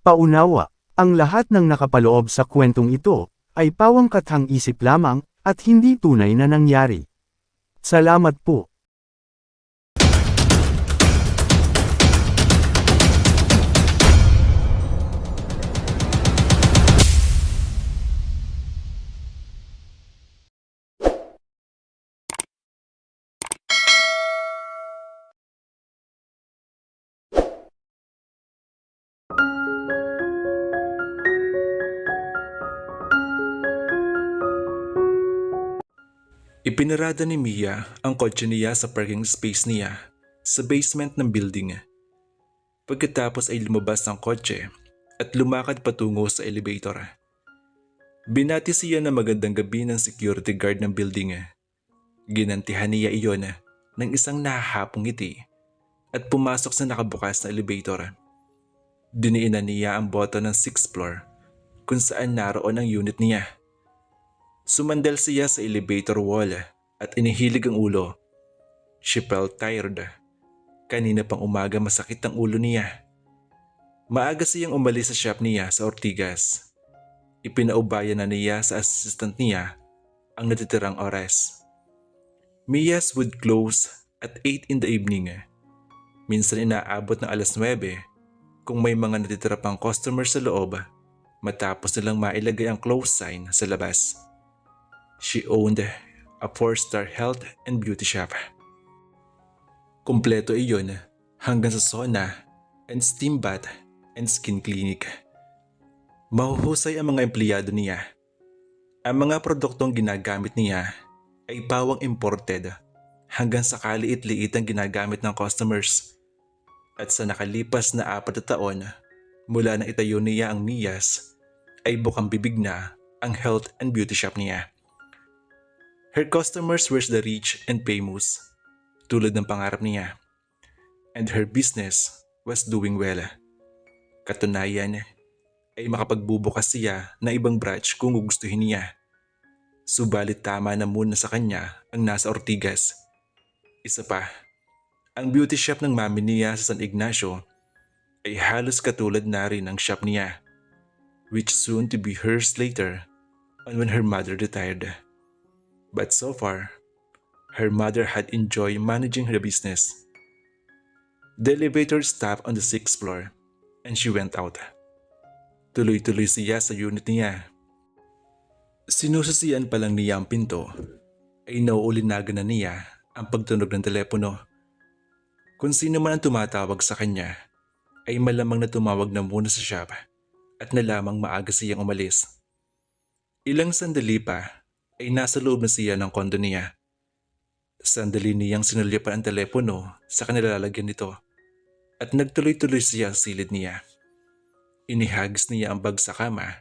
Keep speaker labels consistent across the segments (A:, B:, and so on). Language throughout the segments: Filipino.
A: Paunawa, ang lahat ng nakapaloob sa kwentong ito, ay pawangkathang isip lamang, at hindi tunay na nangyari. Salamat po.
B: Ipinarada ni Mia ang kotse niya sa parking space niya sa basement ng building. Pagkatapos ay lumabas ang kotse at lumakad patungo sa elevator. Binati siya ng magandang gabi ng security guard ng building. Ginantihan niya iyon ng isang nahahapong ngiti at pumasok sa nakabukas na elevator. Diniinan niya ang button ng 6th floor kung saan naroon ang unit niya. Sumandal siya sa elevator wall at inihilig ang ulo. She felt tired. Kanina pang umaga masakit ang ulo niya. Maaga siyang umalis sa shop niya sa Ortigas. Ipinaubaya na niya sa assistant niya ang natitirang oras. Mia's would close at 8 in the evening. Minsan inaabot ng alas 9 kung may mga natitira pang customer sa loob matapos nilang mailagay ang close sign sa labas. She owned a 4-star health and beauty shop. Kumpleto iyon hanggang sa sauna and steam bath and skin clinic. Mahuhusay ang mga empleyado niya. Ang mga produktong ginagamit niya ay pawang imported hanggang sa kaliit-liit ang ginagamit ng customers. At sa nakalipas na 4 na taon mula na itayo niya ang Mia's ay bukang bibig na ang health and beauty shop niya. Her customers were the rich and famous, tulad ng pangarap niya. And her business was doing well. Katunayan ay makapagbubukas siya ng ibang branch kung gugustuhin niya. Subalit tama na muna sa kanya ang nasa Ortigas. Isa pa, ang beauty shop ng mami niya sa San Ignacio ay halos katulad na rin ang shop niya, which soon to be hers later on when her mother retired. But so far, her mother had enjoyed managing her business. The elevator stopped on the 6th floor and she went out. Tuloy-tuloy siya sa unit niya. Sinusisian pa lang niya ang pinto ay nauulinagan na niya ang pagtunog ng telepono. Kung sino man ang tumatawag sa kanya ay malamang na tumawag na muna sa shop at nalamang maaga siyang umalis. Ilang sandali pa ay nasa loob na siya ng kondo niya. Sandali niyang sinulyapan ang telepono sa kanilalagyan nito at nagtuloy-tuloy siya sa silid niya. Inihagis niya ang bag sa kama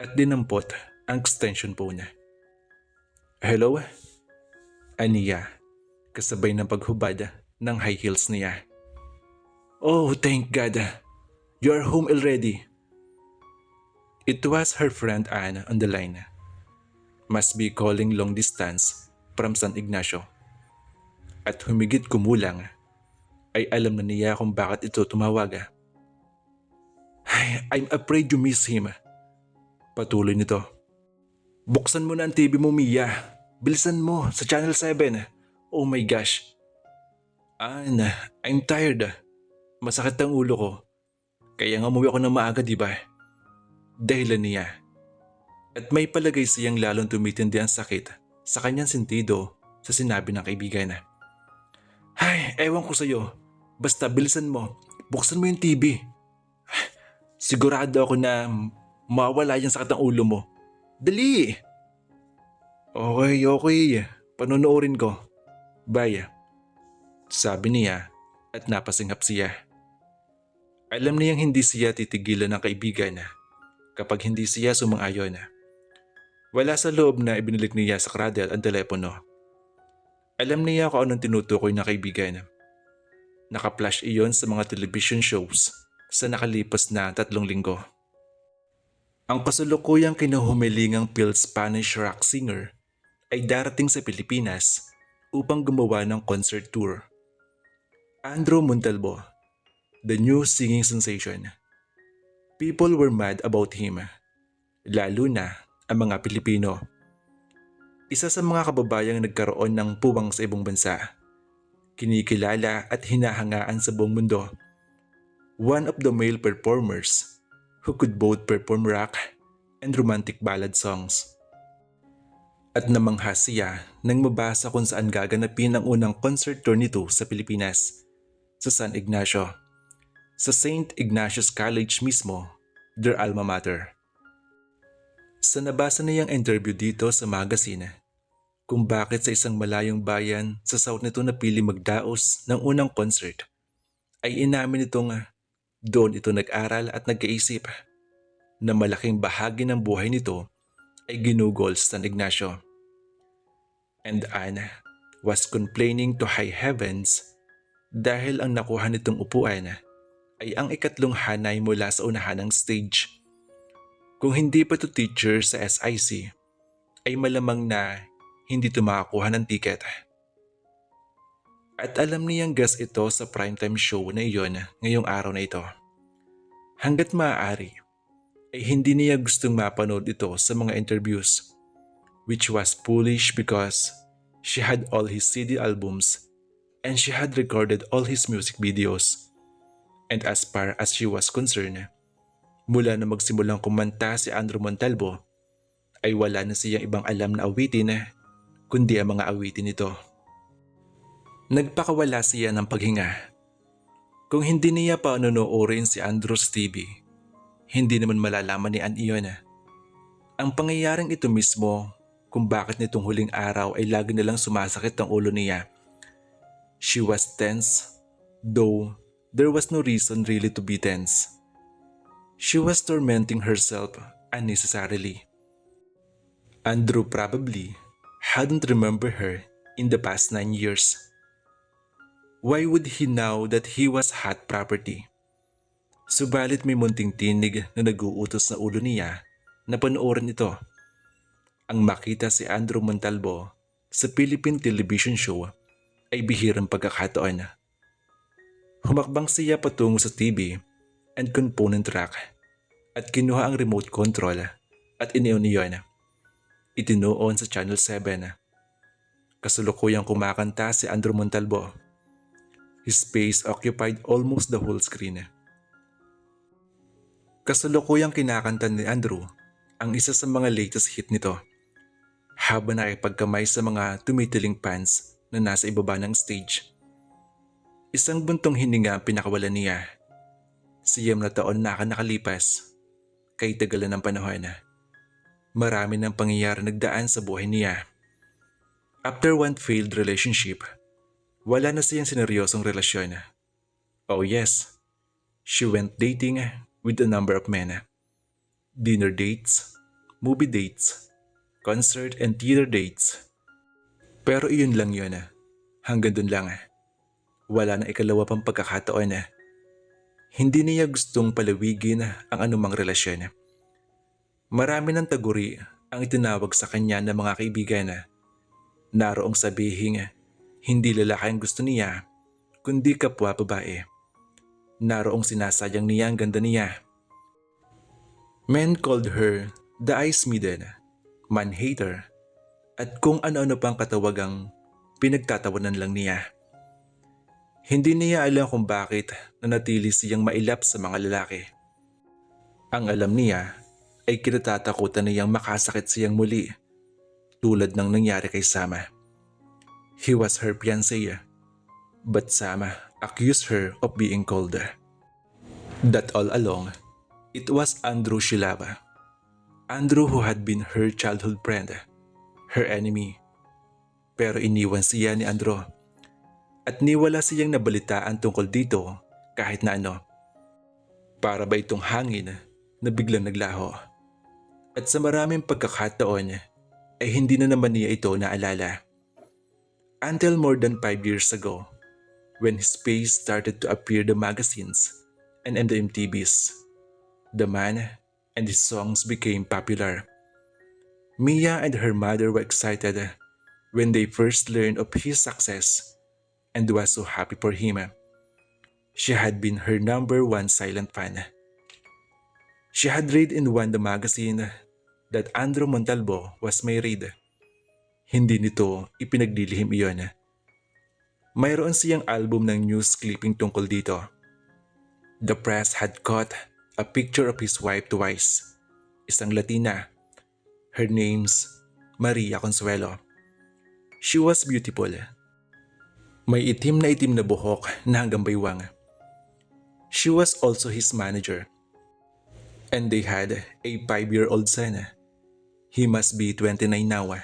B: at dinampot ang extension phone niya. Hello? Aniya, kasabay ng paghubad ng high heels niya. Oh, thank God. You are home already. It was her friend Anne on the line. Must be calling long distance from San Ignacio. At humigit kumulang ay alam na niya kung bakit ito tumawag. I'm afraid you miss him. Patuloy nito. Buksan mo na ang TV mo, Mia. Bilisan mo sa Channel 7. Oh my gosh. Anne, I'm tired. Masakit ang ulo ko. Kaya nga umuwi ako ng maaga, di ba? Dahilan niya. At may palagay siyang lalong tumitindi ang sakit sa kanyang sentido sa sinabi ng kaibigan. Ay, ewan ko sa'yo. Basta bilisan mo. Buksan mo yung TV. Sigurado ako na mawala yung sakit ng ulo mo. Dali! Okay. Panonoorin ko. Bye. Sabi niya at napasinghap siya. Alam niyang hindi siya titigilan ng kaibigan kapag hindi siya sumang-ayon. Wala sa loob na ibinilik niya sa cradle ang telepono. Alam niya kung anong tinutukoy ng kaibigan. Naka-flash iyon sa mga television shows sa nakalipas na 3 linggo. Ang kasalukuyang kinahumilingang Phil Spanish rock singer ay darating sa Pilipinas upang gumawa ng concert tour. Andrew Montalvo, the new singing sensation. People were mad about him, lalo na ang mga Pilipino. Isa sa mga kababayang nagkaroon ng puwang sa ibang bansa, kinikilala at hinahangaan sa buong mundo. One of the male performers who could both perform rock and romantic ballad songs. At namangha siya nang mabasa kung saan gaganapin ang unang concert tour nito sa Pilipinas, sa San Ignacio, sa St. Ignatius College mismo, their alma mater. Sa nabasa niyang interview dito sa magazine, kung bakit sa isang malayong bayan sa South nito napili magdaos ng unang concert, ay inamin nitong doon ito nag-aral at nagkaisip na malaking bahagi ng buhay nito ay ginugol sa San Ignacio. And Anne was complaining to high heavens dahil ang nakuha nitong upuan ay ang ikatlong hanay mula sa unahan ng stage. Kung hindi pa to teacher sa SIC, ay malamang na hindi to makakuha ng ticket. At alam niyang guest ito sa primetime show na iyon ngayong araw na ito. Hanggat maaari, ay hindi niya gustong mapanood ito sa mga interviews, which was foolish because she had all his CD albums and she had recorded all his music videos. And as far as she was concerned, mula na magsimulang kumanta si Andrew Montalvo, ay wala na siyang ibang alam na awitin kundi ang mga awitin nito. Nagpakawala siya ng paghinga. Kung hindi niya pa nonoorin si Andrew's TV, hindi naman malalaman ni Ann iyon. Ang pangyayaring ito mismo kung bakit nitong huling araw ay lagi nalang sumasakit ang ulo niya. She was tense, though there was no reason really to be tense. She was tormenting herself unnecessarily. Andrew probably hadn't remembered her in the past 9 years. Why would he now that he was hot property? Subalit may munting tinig na nag-uutos na ulo niya na panoorin ito. Ang makita si Andrew Montalvo sa Philippine television show ay bihirang pagkakataon. Humakbang siya patungo sa TV and component rack at kinuha ang remote control at iniyon. Itinuon sa Channel 7. Kasulukuyang kumakanta si Andrew Montalvo. His face occupied almost the whole screen. Kasulukuyang kinakanta ni Andrew ang isa sa mga latest hit nito habang nakipagkamay sa mga tumitiling fans na nasa ibaba ng stage. Isang buntong hininga ang pinakawalan niya. 9 na taon na nakalipas, kay tagalan ng panahon. Marami ng pangyayari nagdaan sa buhay niya. After one failed relationship, wala na siyang seneryosong relasyon. Oh yes, she went dating with a number of men. Dinner dates, movie dates, concert and theater dates. Pero iyon lang yun. Hanggang dun lang. Wala na ikalawa pang pagkakataon. Hindi niya gustong palawigin ang anumang relasyon. Marami ng taguri ang itinawag sa kanya ng mga kaibigan. Naroong sabihin, hindi lalaki ang gusto niya, kundi kapwa babae. Naroong sinasayang niya ang ganda niya. Men called her the Ice Maiden, man-hater, at kung ano-ano pang katawagang pinagtatawanan lang niya. Hindi niya alam kung bakit nanatili siyang mailap sa mga lalaki. Ang alam niya ay kinatatakutan niyang makasakit siyang muli, tulad ng nangyari kay Sama. He was her fiancé, but Sama accused her of being cold. That all along, it was Andrew she loved. Andrew who had been her childhood friend, her enemy. Pero iniwan siya ni Andrew. At niwala siyang nabalitaan tungkol dito kahit na ano. Para ba itong hangin na biglang naglaho? At sa maraming pagkakataon ay hindi na naman niya ito naalala. Until more than 5 years ago, when his face started to appear in the magazines and in the MTVs, the man and his songs became popular. Mia and her mother were excited when they first learned of his success and was so happy for him. She had been her number one silent fan. She had read in one the magazine that Andrew Montalvo was married. Hindi nito ipinaglilihim iyon. Mayroon siyang album ng news clipping tungkol dito. The press had caught a picture of his wife twice. Isang Latina. Her name's Maria Consuelo. She was beautiful. May itim na buhok na hanggang baywang. She was also his manager. And they had a 5-year-old son. He must be 29 now.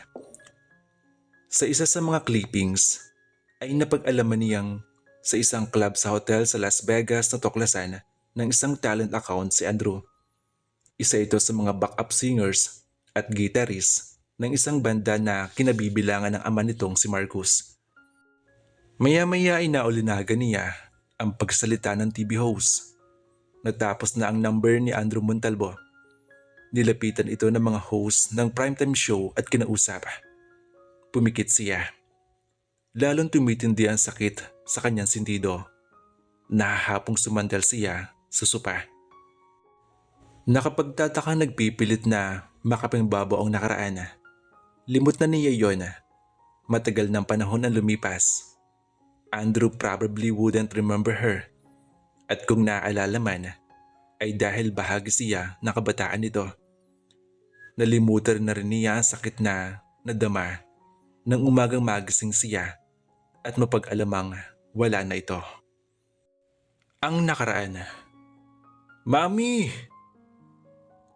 B: Sa isa sa mga clippings ay napag-alaman niyang sa isang club sa hotel sa Las Vegas na tuklasan ng isang talent account si Andrew. Isa ito sa mga backup singers at guitarist ng isang banda na kinabibilangan ng ama nitong si Marcus. Maya-maya ay naulinagan niya ang pagsalita ng TV host. Natapos na ang number ni Andrew Montalvo. Nilapitan ito ng mga host ng primetime show at kinausap. Pumikit siya. Lalong tumitindi ang sakit sa kanyang sintido. Nahahapong sumandal siya sa sopa. Nakapagtatakang nagpipilit na makapingbabo ang nakaraan. Limot na niya yon. Matagal ng panahon ang lumipas. Andrew probably wouldn't remember her. At kung naaalala man, ay dahil bahagi siya ng kabataan nito. Nalimutan na rin niya ang sakit na nadama nang umagang magising siya at mapag-alamang wala na ito. Ang nakaraan. Mami!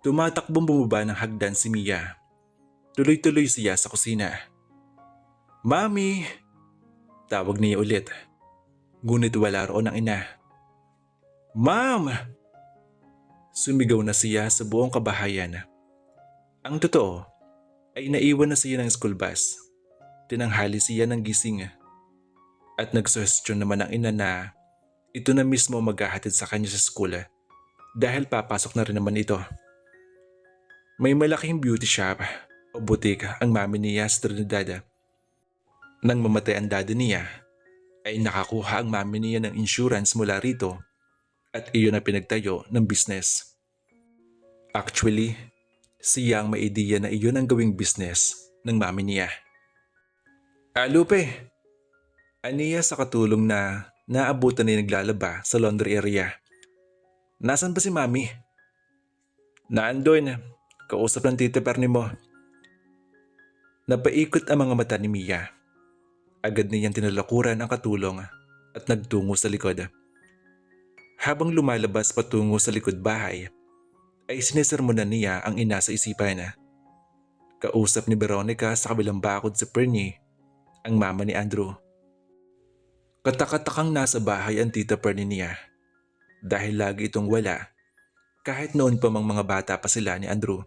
B: Tumatakbong bumaba ng hagdan si Mia. Tuloy-tuloy siya sa kusina. Mami! Tawag niya ulit. Ngunit wala roon ang ina. Ma'am! Sumigaw na siya sa buong kabahayan. Ang totoo ay naiwan na siya ng school bus. Tinanghali siya ng gising. At nagsuhestyon naman ang ina na ito na mismo maghahatid sa kanya sa school dahil papasok na rin naman ito. May malaking beauty shop o boutique ang mami niya sa Trinidad. Nang mamatay ang daddy niya, ay nakakuha ang mami niya ng insurance mula rito at iyon ang pinagtayo ng business. Actually, siya ang may ideya na iyon ang gawing business ng mami niya. Lupe, aniya sa katulong na naabutan na naglalaba sa laundry area. Nasaan ba si mami? Naandun, kausap ng tita Perni mo. Napaikot ang mga mata ni Mia. Agad niyang tinalakuran ang katulong at nagtungo sa likod. Habang lumalabas patungo sa likod bahay, ay sinisermonan niya ang ina sa isipan. Kausap ni Veronica sa kabilang bakod si Perni, ang mama ni Andrew. Katakatakang nasa bahay ang tita Perni niya dahil lagi itong wala kahit noon pa mang mga bata pa sila ni Andrew.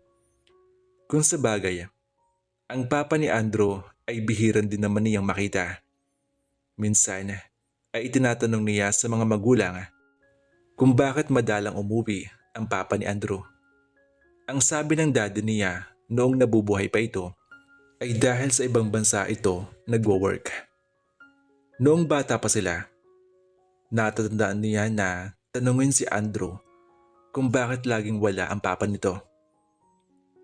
B: Kung sa bagay, ang papa ni Andrew ay bihiran din naman niyang makita. Minsan ay itinatanong niya sa mga magulang kung bakit madalang umuwi ang papa ni Andrew. Ang sabi ng daddy niya noong nabubuhay pa ito ay dahil sa ibang bansa ito nagwo-work. Noong bata pa sila, natatandaan niya na tanungin si Andrew kung bakit laging wala ang papa nito.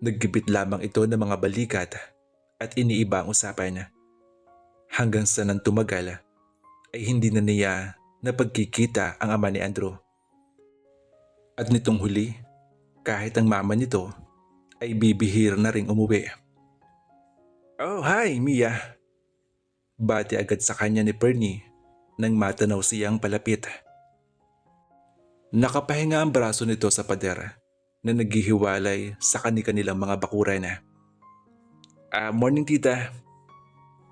B: Naggipit lamang ito ng mga balikat at iniiba ang usapan. Hanggang sa nang tumagal ay hindi na niya napagkikita ang ama ni Andrew. At nitong huli, kahit ang mama nito ay bibihir na ring umuwi. Oh, hi Mia! Bati agad sa kanya ni Perni nang matanaw siyang palapit. Nakapahinga ang braso nito sa pader na naghihiwalay sa kanilang mga bakuran. Morning tita.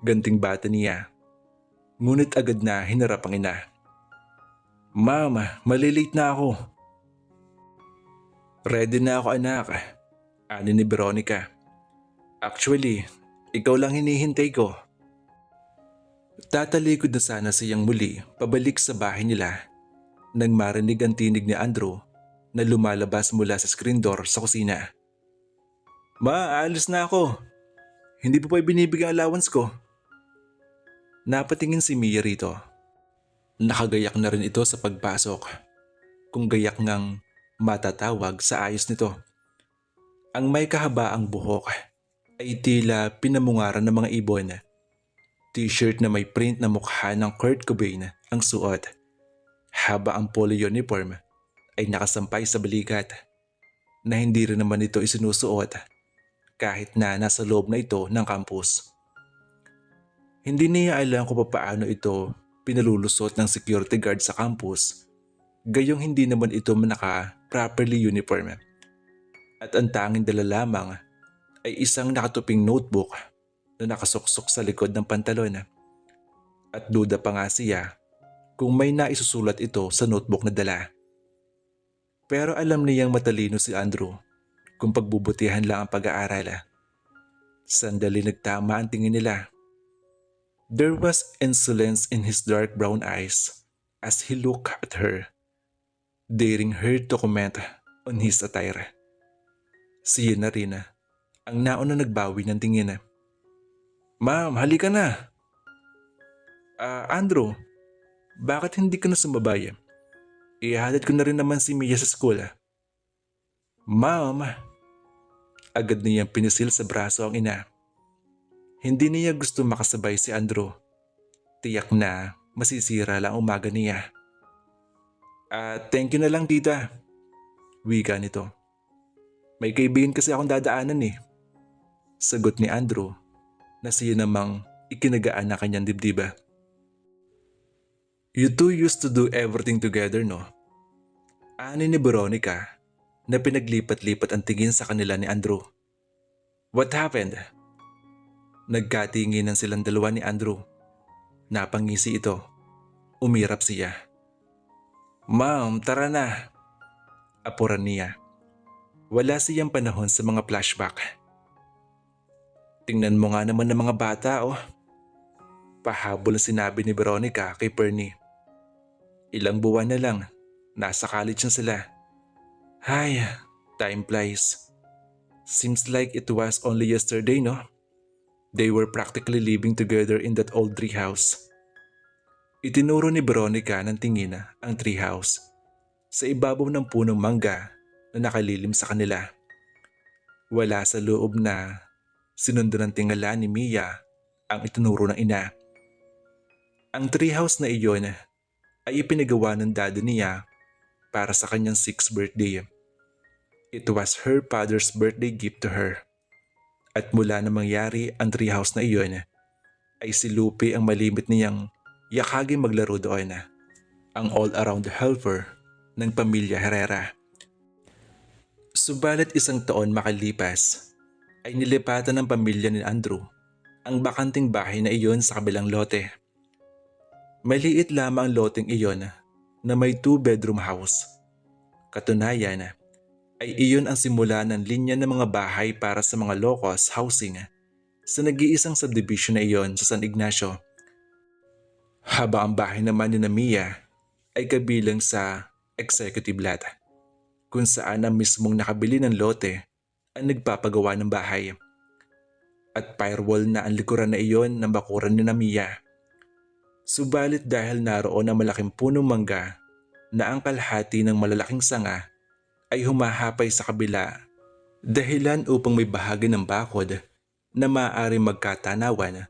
B: Ganting bata niya. Ngunit agad na hinarap ang ina. Ma'am, malilate na ako. Ready na ako anak, ani ni Veronica. Actually, ikaw lang hinihintay ko. Tatalikod na sana siyang muli pabalik sa bahay nila nang marinig ang tinig ni Andrew na lumalabas mula sa screen door sa kusina. Ma, aalis na ako. Hindi pa binibigyan allowance ko. Napatingin si Mia rito. Nakagayak na rin ito sa pagpasok. Kung gayak ngang matatawag sa ayos nito. Ang may kahabaang buhok ay tila pinamungaran ng mga ibon. T-shirt na may print na mukha ng Kurt Cobain ang suot, haba ang polo uniform ay nakasampay sa balikat na hindi rin naman ito isinusuot kahit na nasa loob na ito ng campus. Hindi niya alam kung paano ito pinalulusot ng security guard sa campus, gayong hindi naman ito naka-properly uniform. At ang tanging dala lamang ay isang nakatuping notebook na nakasuksok sa likod ng pantalon. At duda pa nga siya kung may naisusulat ito sa notebook na dala. Pero alam niyang matalino si Andrew kung pagbubutihan lang ang pag-aaral. Sandali nagtama ang tingin nila. There was insolence in his dark brown eyes as he looked at her, daring her to comment on his attire. Siya na rin ang nauna nagbawi ng tingin. Ma'am, halika na. Andrew, bakit hindi ka na sumabay? Ihahatid ko na rin naman si Mia sa school. Ma'am, agad niyang pinisil sa braso ang ina. Hindi niya gusto makasabay si Andrew. Tiyak na masisira lang umaga niya. Thank you na lang tita. Wika nito. May kaibigan kasi akong dadaanan eh. Sagot ni Andrew na siya namang ikinagaan na kanyang dibdiba. You two used to do everything together, no? Ani ni Veronica na pinaglipat-lipat ang tingin sa kanila ni Andrew. What happened? Nagkatinginan silang dalawa ni Andrew. Napangisi ito. Umirap siya. Ma'am, tara na. Apuran niya. Wala siyang panahon sa mga flashback. Tingnan mo nga naman ng mga bata, oh. Pahabol ang sinabi ni Veronica kay Pernie. Ilang buwan na lang, nasa college na sila. Hay, time flies. Seems like it was only yesterday, no? They were practically living together in that old treehouse. Itinuro ni Veronica ng tingin ang treehouse sa ibabaw ng punong mangga na nakalilim sa kanila. Wala sa loob na sinundan ng tingala ni Mia ang itinuro ng ina. Ang treehouse na iyon ay ipinagawa ng daddy niya para sa kanyang 6th birthday. It was her father's birthday gift to her. At mula na mangyari ang treehouse na iyon, ay si Lupe ang malimit niyang yakaging maglaro doon, ang all-around helper ng pamilya Herrera. Subalit isang taon makalipas, ay nilipatan ng pamilya ni Andrew ang bakanting bahay na iyon sa kabilang lote. Maliit lamang ang loteng iyon na may 2-bedroom house. Katunayan ay iyon ang simula ng linya ng mga bahay para sa mga low-cost housing sa nag-iisang subdivision na iyon sa San Ignacio. Habang ang bahay naman ni Mia ay kabilang sa executive lot, kung saan ang mismong nakabili ng lote ang nagpapagawa ng bahay. At firewall na ang likuran na iyon ng bakuran ni Mia. Subalit dahil naroon ang malaking punong mangga na ang kalahati ng malalaking sanga ay humahapay sa kabila, dahilan upang may bahagi ng bakod na maaari magkatanawan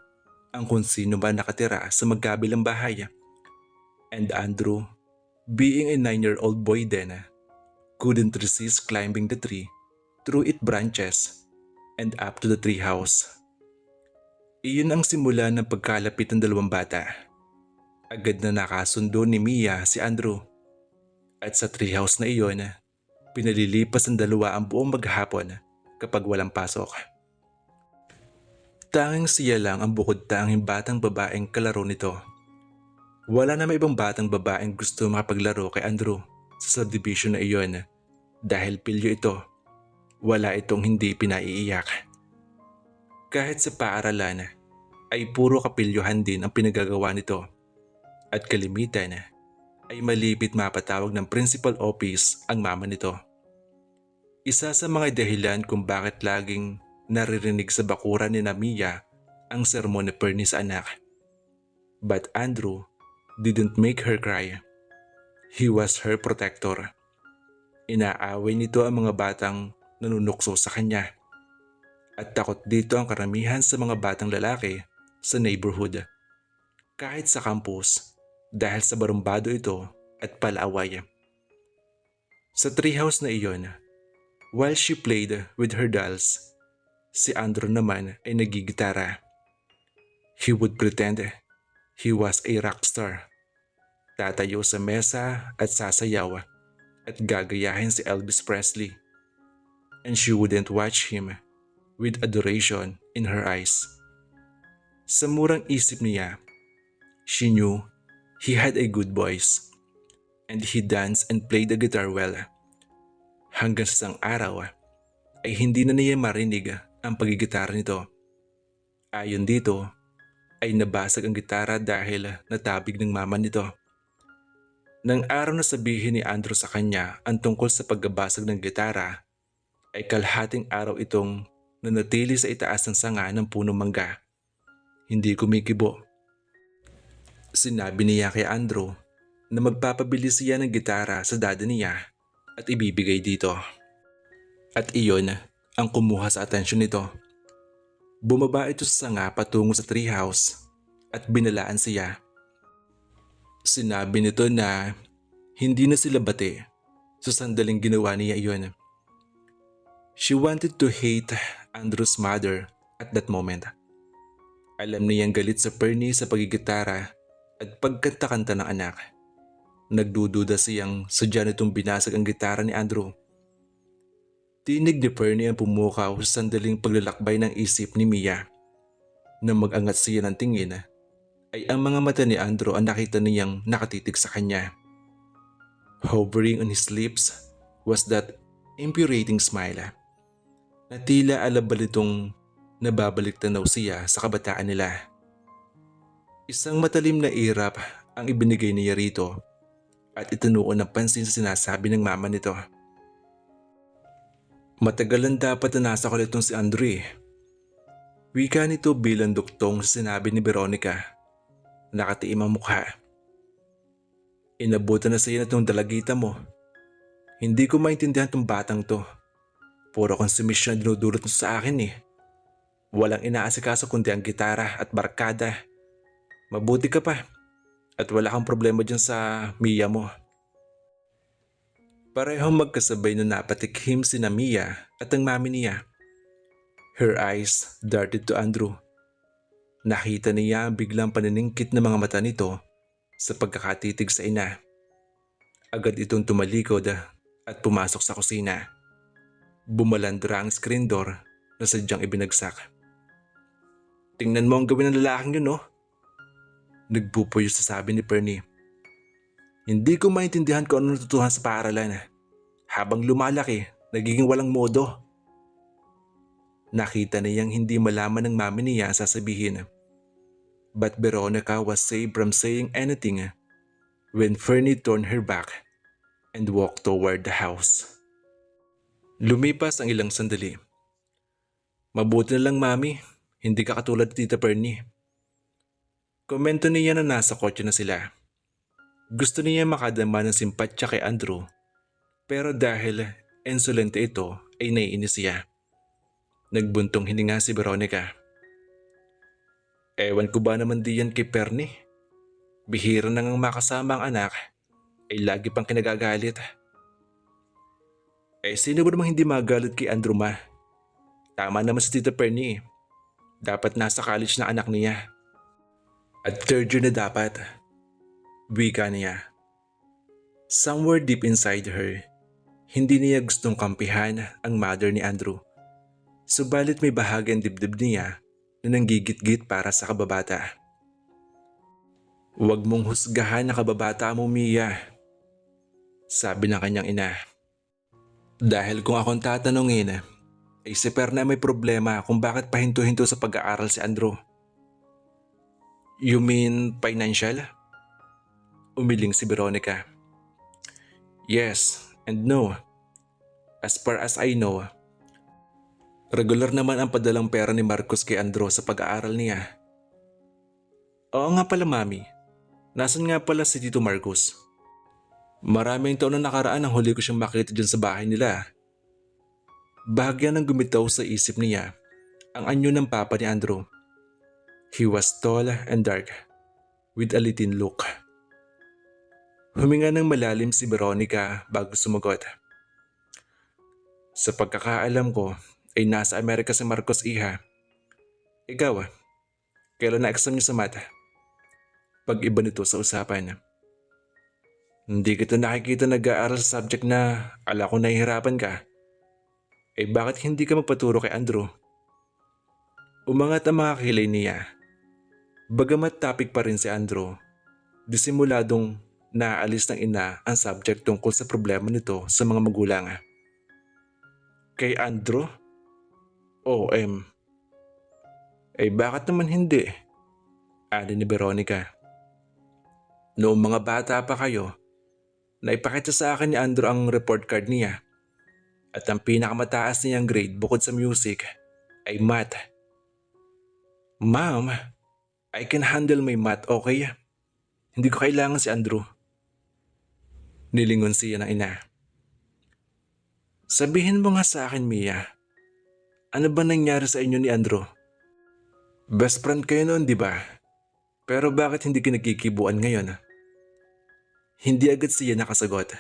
B: ang kung sino ba nakatira sa magkabilang bahay. And Andrew, being a 9-year-old boy then, couldn't resist climbing the tree through its branches and up to the treehouse. Iyon ang simula ng pagkalapit ng dalawang bata. Agad na nakasundo ni Mia si Andrew. At sa treehouse na iyon, pinalilipas ng dalawa ang buong maghapon kapag walang pasok. Tanging siya lang ang bukod tanging batang babaeng kalaro nito. Wala na may ibang batang babaeng gusto makapaglaro kay Andrew sa subdivision na iyon dahil pilyo ito. Wala itong hindi pinaiiyak. Kahit sa paaralan ay puro kapilyohan din ang pinagagawa nito. At kalimitan ay malipit mapatawag ng principal office ang mama nito. Isa sa mga dahilan kung bakit laging naririnig sa bakuran ni Mia ang sermon ni Pernie sa anak. But Andrew didn't make her cry. He was her protector. Inaaway nito ang mga batang nanunukso sa kanya. At takot dito ang karamihan sa mga batang lalaki sa neighborhood. Kahit sa campus, dahil sa barumbado ito at palaaway. Sa treehouse na iyon, while she played with her dolls, si Andrew naman ay nagigitara. He would pretend he was a rock star. Tatayo sa mesa at sasayaw at gagayahin si Elvis Presley. And she wouldn't watch him with adoration in her eyes. Sa murang isip niya, she knew he had a good voice and he danced and played the guitar well. Hanggang sa isang araw ay hindi na niya marinig ang pagigitara nito. Ayon dito ay nabasag ang gitara dahil natabig ng mama nito. Nang araw na sabihin ni Andrew sa kanya ang tungkol sa pagbabasag ng gitara, ay kalahating araw itong nanatili sa itaas ng sanga ng punong mangga. Hindi kumikibo. Sinabi niya kay Andrew na magpapabili siya ng gitara sa dada niya at ibibigay dito. At iyon ang kumuha sa atensyon nito. Bumaba ito sa sanga patungo sa treehouse at binalaan siya. Sinabi nito na hindi na sila bati sa sandaling ginawa niya iyon. She wanted to hate Andrew's mother at that moment. Alam niyang galit sa Pernie sa pagigitara at pagkanta-kanta ng anak. Nagdududa siyang sadya nitong binasag ang gitara ni Andrew. Tinig ni Pernie ang pumukaw sa sandaling paglalakbay ng isip ni Mia. Nang mag-angat siya ng tingin, ay ang mga mata ni Andrew ang nakita niyang nakatitig sa kanya. Hovering on his lips was that infuriating smile na tila alabal itong nababalik tanaw siya sa kabataan nila. Isang matalim na irap ang ibinigay niya rito at itinuon ng pansin sa sinasabi ng mama nito. Matagalan dapat na nasa kulit si Andrew. Wika nito bilang duktong sa sinabi ni Veronica. Nakatiim ang mukha. Inabutan na siya na itong dalagita mo. Hindi ko maintindihan itong batang to. Puro konsumisyon na dinudulot mo sa akin eh. Walang inaasikaso kundi ang gitara at barkada. Mabuti ka pa. At wala kang problema dyan sa Mia mo. Parehong magkasabay na napatikhim si Mia at ang mami niya. Her eyes darted to Andrew. Nakita niya ang biglang paniningkit ng mga mata nito sa pagkakatitig sa ina. Agad itong tumalikod at pumasok sa kusina. Bumalandra ang screen door na sadyang ibinagsak. Tingnan mo ang gawin ng lalaking yun, no? Nagpupuyo sa sabi ni Pernie. Hindi ko maintindihan kung ano natutuhan sa paaralan. Habang lumalaki, nagiging walang modo. Nakita niyang hindi malaman ng mami niya ang sasabihin. But Veronica was saved from saying anything when Fernie turned her back and walked toward the house. Lumipas ang ilang sandali. Mabuti na lang mami, hindi ka katulad ni Tita Pernie. Komento niya na nasa kotse na sila. Gusto niya makadama ng simpatya kay Andrew, pero dahil insolente ito ay naiinis siya. Nagbuntong hininga si Veronica. Ewan ko ba naman diyan kay Pernie? Bihira nang ang makasama ang anak ay lagi pang kinagagalit. Sino ba namang hindi magalit kay Andrew ma? Tama naman si Tita Pernie. Dapat nasa college na anak niya. At third year na dapat. Wika niya. Somewhere deep inside her, hindi niya gustong kampihan ang mother ni Andrew. Subalit may bahagi ang dibdib niya na nanggigit-git para sa kababata. Huwag mong husgahan na kababata mo, Mia. Sabi ng kanyang ina. Dahil kung akong tatanungin, ay si Perna may problema kung bakit pahinto-hinto sa pag-aaral si Andrew. You mean financial? Umiling si Veronica. Yes and no. As far as I know, regular naman ang padalang pera ni Marcos kay Andrew sa pag-aaral niya. Oo nga pala mami, nasan nga pala si Tito Marcos? Maraming taon na nakaraan ang huli ko siyang makita dyan sa bahay nila. Bahagya ng gumitaw sa isip niya ang anyo ng papa ni Andrew. He was tall and dark, with a litin look. Huminga ng malalim si Veronica bago sumagot. Sa pagkakaalam ko ay nasa Amerika si Marcos, iha. Ikaw, kailan na-exam niyo sa mata? Pag-iba nito sa usapan. Hindi kita nakikita nag-aaral sa subject na ala ko nahihirapan ka. Bakit hindi ka magpaturo kay Andrew? Umangat ang mga kilay niya. Bagamat topic pa rin si Andrew, disimuladong naaalis ng ina ang subject tungkol sa problema nito sa mga magulang. Kay Andrew? Bakit naman hindi? Ani ni Veronica. Noong mga bata pa kayo, naipakita sa akin ni Andrew ang report card niya. At ang pinakamataas niyang grade bukod sa music ay math. Ma'am, I can handle my math, okay? Hindi ko kailangan si Andrew. Nilingon siya ng ina. Sabihin mo nga sa akin, Mia. Ano ba nangyari sa inyo ni Andrew? Best friend kayo noon, di ba? Pero bakit hindi kinagkikibuan ngayon? Hindi agad siya nakasagot.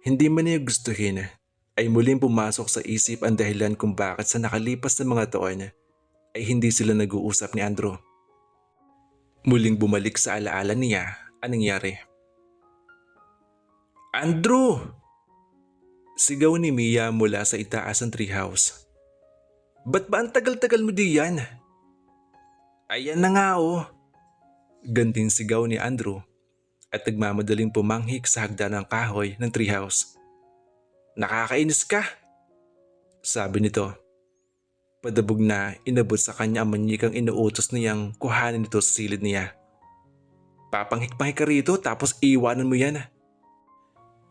B: Hindi man niya gustuhin ay muling pumasok sa isip ang dahilan kung bakit sa nakalipas na mga taon ay hindi sila nag-uusap ni Andrew. Muling bumalik sa alaala niya ang nangyari. Andrew! Sigaw ni Mia mula sa itaas ng treehouse. Ba't ba ang tagal-tagal mo diyan? Ayan na nga Ganting sigaw ni Andrew at nagmamadaling pumanghik sa hagdan ng kahoy ng treehouse. Nakakainis ka, sabi nito. Padabog na inabot sa kanya ang manyikang inuutos niyang kuhanin nito sa silid niya. Papanghik-panghik ka rito tapos iwanan mo yan.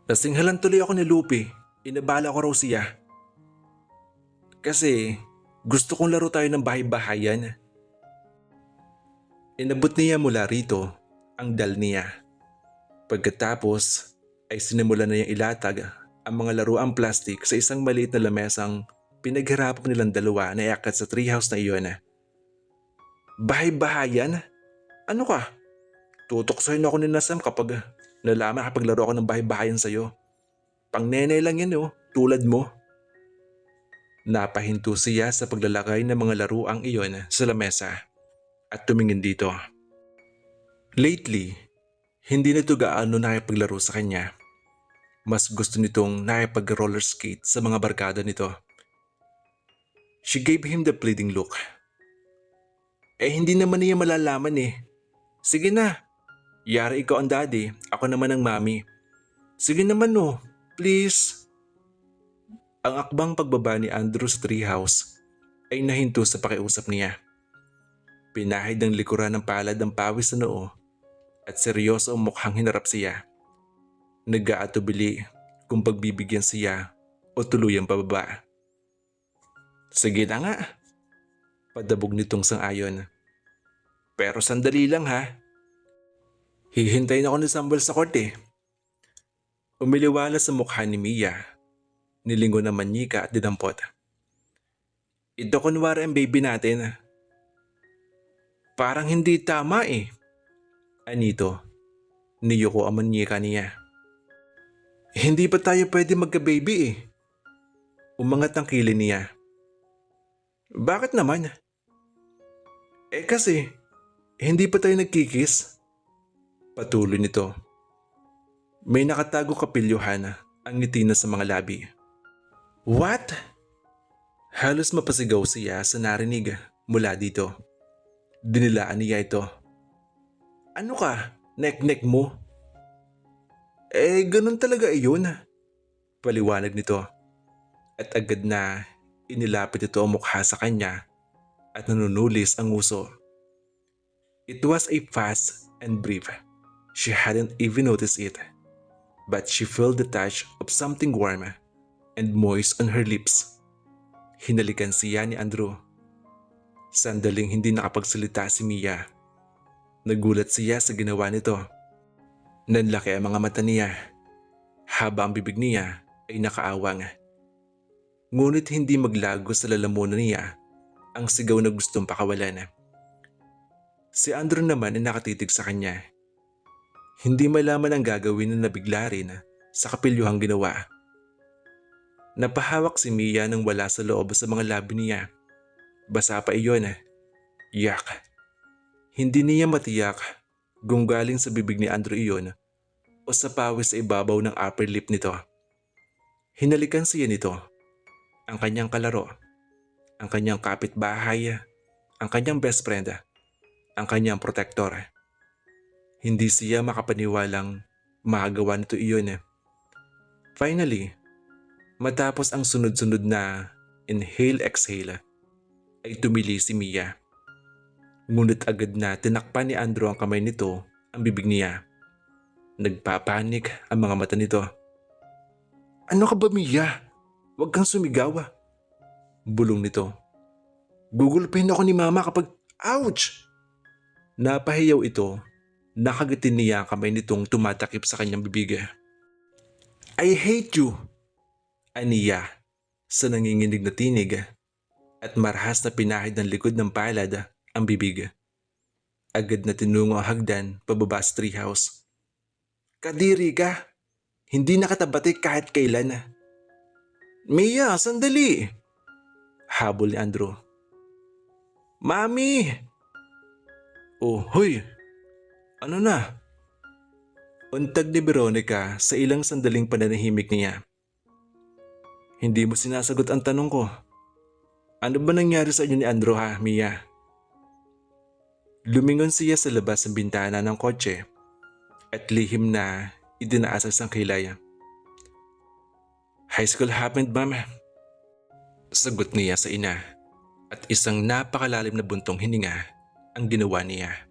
B: Nasinghalan tuloy ako ni Lupe, inabala ko raw siya. Kasi gusto kong laro tayo ng bahay-bahayan. Inabot niya mula rito ang dal niya. Pagkatapos ay sinimulan na niyang ilatag ang mga laruang plastik sa isang maliit na lamesang pinaghirapan nilang dalawa na iakyat sa treehouse na iyon. Bahay-bahayan? Ano ka? Tutuksohin ako ni Nasam kapag nalaman kapaglaro ako ng bahay-bahayan sa'yo. Pangnenay lang yan tulad mo. Napahinto siya sa paglalagay ng mga laruang iyon sa lamesa at tumingin dito. Lately, hindi nito gaano nakipaglaro sa kanya. Mas gusto nitong nakipag-roller skate sa mga barkada nito. She gave him the pleading look. Hindi naman niya malalaman Sige na, yari ikaw ang daddy, ako naman ang mami. Sige naman please. Ang akbang pagbaba ni Andrew sa treehouse ay nahinto sa pakiusap niya. Pinahid ng likuran ng palad ang pawis sa noo at seryoso ang mukhang hinarap siya. Nag-aatubili kung pagbibigyan siya o tuluyang pababa. Sige na nga, padabog nitong sang-ayon. Pero sandali lang ha. Hihintayin ako ni Sambal sa korte. Umiliwala sa mukha ni Mia. Nilingon ang manyika at dinampot. Ito kunwari ang baby natin. Parang hindi tama Anito, niyoko ang manyika niya. Hindi pa tayo pwede magka-baby Umangat ang kilay niya. Bakit naman? Kasi, hindi pa tayo nagkikis. Patuloy nito. May nakatago kapilyuhan ang ngiti na sa mga labi. What? Halos mapasigaw siya sa narinig mula dito. Dinilaan niya ito. Ano ka? Nek-nek mo? Ganun talaga iyon. Paliwanag nito. At agad na inilapit ito ang mukha sa kanya at nanunulis ang nguso. It was a fast and brief. She hadn't even noticed it. But she felt the touch of something warm and moist on her lips. Hinalikan siya ni Andrew. Sandaling hindi nakapagsalita si Mia. Nagulat siya sa ginawa nito. Nanlaki ang mga mata niya haba ang bibig niya ay nakaawang. Ngunit hindi maglago sa lalamunan niya ang sigaw na gustong pakawalan. Si Andrew naman ay nakatitig sa kanya. Hindi malaman ang gagawin na nabigla rin sa kapilyuhang ginawa. Napahawak si Mia nang wala sa loob sa mga labi niya. Basa pa iyon. Yak. Hindi niya matiyak kung galing sa bibig ni Andrew iyon o sa pawis sa ibabaw ng upper lip nito. Hinalikan siya nito, ang kanyang kalaro, ang kanyang kapitbahay, ang kanyang best friend, ang kanyang protector. Hindi siya makapaniwalang makagawa nito iyon. Finally, matapos ang sunod-sunod na inhale-exhale, ay tumili si Mia. Ngunit agad na tinakpan ni Andrew ang kamay nito ang bibig niya. Nagpapanik ang mga mata nito. Ano ka ba, Mia? Huwag kang sumigaw. Bulong nito. Gugulpin ako ni Mama kapag... Ouch! Napahiyaw ito. Nakagatin niya ang kamay nitong tumatakip sa kanyang bibig. I hate you! Aniya sa nanginginig na tinig at marahas na pinahid ng likod ng palad ang bibig. Agad na tinungo ang hagdan pababa sa treehouse. Kadiri ka! Hindi nakatabati kahit kailan. Mia, sandali! Habol ni Andrew. Mami! Oh, hoy! Ano na? Untag ni Veronica sa ilang sandaling pananahimik niya. Hindi mo sinasagot ang tanong ko. Ano ba nangyari sa inyo ni Andrew ha, Mia? Lumingon siya sa labas ng bintana ng kotse at lihim na idinaasas ang kilay. High school happened, ma'am. Sagot niya sa ina at isang napakalalim na buntong hininga ang ginawa niya.